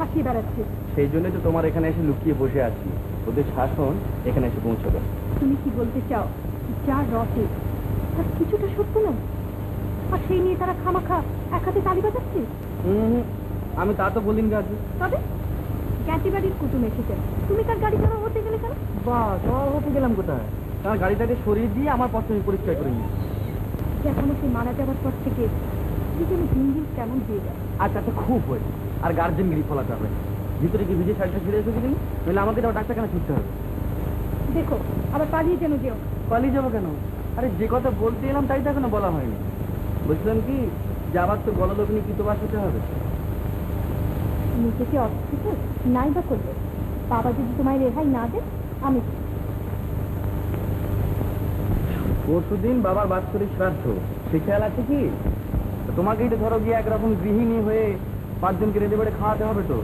ফাঁকিয়ে বেড়াচ্ছে। সেই জন্যই তো তোমার এখানে এসে লুকিয়ে বসে আছি, ওদের শাসন এখানে এসে পৌঁছবে। তুমি কি বলতে চাও যার রটে তার কিছুটা সত্য নয়, আর সেই নিয়ে তারা খামাখা এক হাতে তালি বাজাচ্ছে? আমি তা তো বলিনি রাজু। তবে গ্যাটি বাড়ির কুটুম এসেছেন, তুমি তার গাড়ি চালা হতে গেলে কেন? বা সব হতে গেলাম কোথায়? তার গাড়িটাকে সরিয়ে দিয়ে আমার পথ আমি পরিষ্কার করে নিই। এখনো সে মারা যাওয়ার পর থেকে যেন দিন দিন কেমন দিয়ে যায়। আচ্ছা আচ্ছা, খুব হয়েছে, আর গার্জেন গিরি ফলাতে হবে। ভিতরে কি ভিজে শাড়িটা ছিঁড়ে এসেছে কিনা, নইলে আমাকে তো ডাক্তারখানা ছুটতে হবে। দেখো আবার পালিয়ে যেন যেও। পালিয়ে যাবো কেন? আরে যে কথা বলতে এলাম তাই তো এখনো বলা হয়নি। বলছিলাম কি, যাবার তো গলদগ্নি কৃতবাস হতে হবে। নিজেকে অর্থিত নাই বা করবে, বাবা যদি তোমায় রেহাই না দেয় আমি। পরশুদিন বাবার বাৎসরিক শ্রাদ্ধ, সে খেয়াল আছে কি? তোমাকেই তো ধরো গিয়ে একরকম গৃহিণী হয়ে 5 জনকে রেঁধে বেড়ে খাওয়াতে হবে তো।